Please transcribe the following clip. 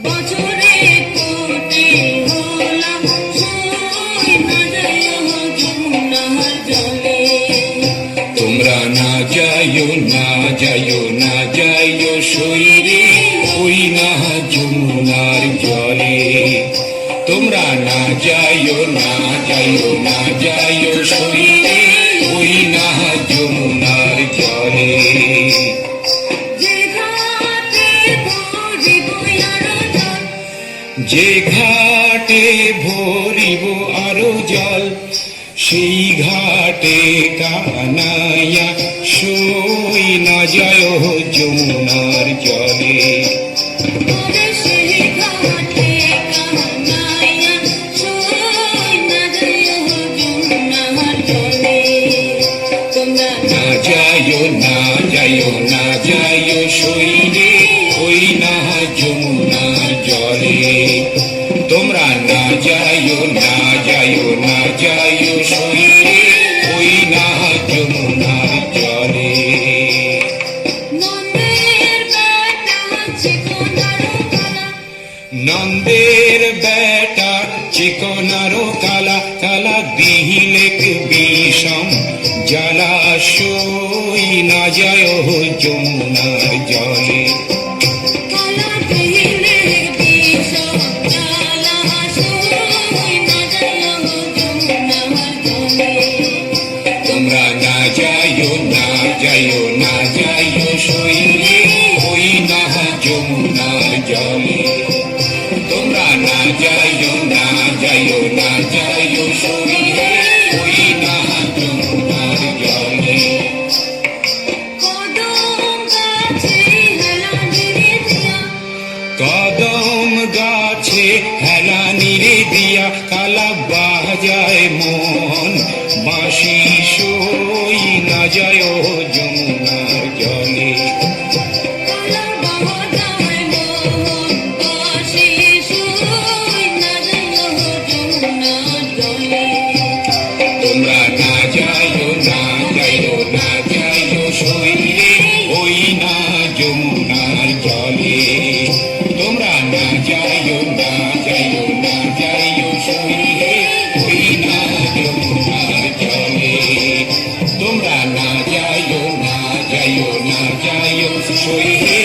বছরে কোটে হলাম সই না যাইও যমুনার জলে। তোমরা না যাইও না যাইও না যাইও সই রে ওই না যমুনার জলে। তোমরা না যাইও না যাইও না যাইও সই রে ওই না যমুনার জলে। যে ঘাটে ভরিব আরো জল সেই ঘাটে কানাইয়া সই না যায় যমুনার জলে। না যাইও না যাইও না যাইও সই রে ওই না যমুনার জলে। তোমরা না যাইও না যাইও না যাইও সই রে ওই না যমুনার জলে। নন্দের বেটা চিকনারো কালা কালা দিহিলেক বিষম জ্বালা সই না যায় যমুনার জলে। তোমরা না যাইও না যাইও না যাইও সই রে ওই না যমুনার জলে। তোমরা না যাইও না যাইও না যাইও সই রে ওই না যমুনার জলে। কদম গাছে হেলানি রে দিয়া কালা বাজায় মন বাঁশি সই না যায় যমুনার জলে। তোমরা না যাইও না যাইও না যাইও সই রে ওই না যমুনার জলে। তোমরা না যাইও না যাইও না যাইও সই রে ওই না যমুনার জলে। তোমরা না যাইও না যাইও না যাইও সই রে